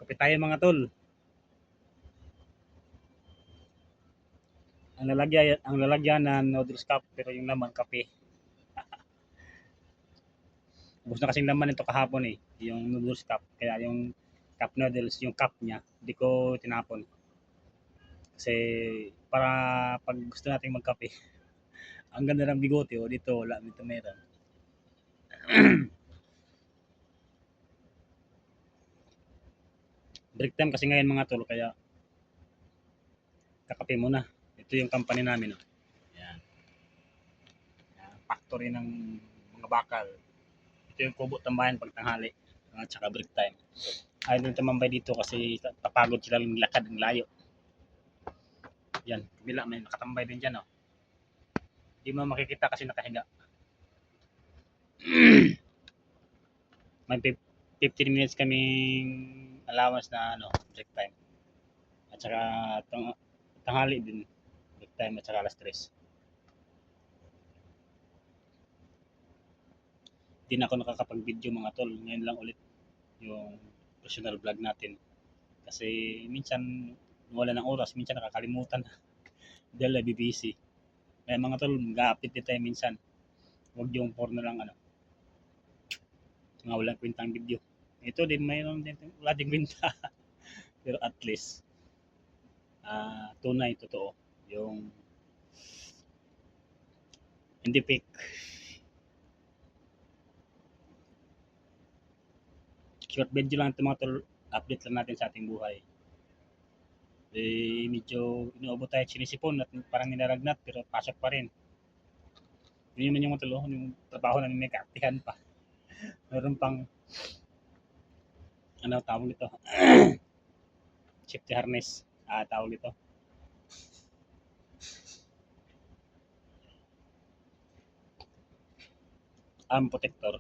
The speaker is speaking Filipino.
Kape tayo mga tol. Ang lalagyan ng noodles cup pero yung laman kape. Ubos na kasing laman nito kahapon eh, yung noodles cup. Kaya yung cup noodles, yung cup niya, hindi ko tinapon. Kasi para pag gusto nating magkape, ang ganda ng bigote o dito wala, dito meron. Break time kasi ngayon mga tol, kaya kakape muna. Ito yung company namin. Oh. Yan. Yan. Factory ng mga bakal. Ito yung kubo tambayan pag tanghali. At saka break time. Ayaw din tumambay dito kasi papagod sila lakad ng layo. Yan, kabila may nakatambay din dyan. Oh. Hindi mo makikita kasi nakahiga. May 15 minutes kaming allowance na break time. At saka tanghali din break time at saka alas 3. Hindi na ako nakakapag-video mga tol. Ngayon lang ulit yung personal vlog natin. Kasi minsan wala ng oras, minsan nakakalimutan dahil busy. Kaya mga tol, mag-update din tayo minsan. Huwag yung porno lang mga walang kwentang video. Ito din mayroon din wala ding kwenta. Pero at least tunay, totoo yung hindi fake. Short video lang ito mga tol, update lang natin sa ating buhay. Medyo inuubot tayo sinisipon at parang ninaragnat pero pasok pa rin. Yun naman yung mga tol, yung trabaho namin may kaaktihan pa. Meron pang tawag nito, safety harness, tawag nito. Arm protector.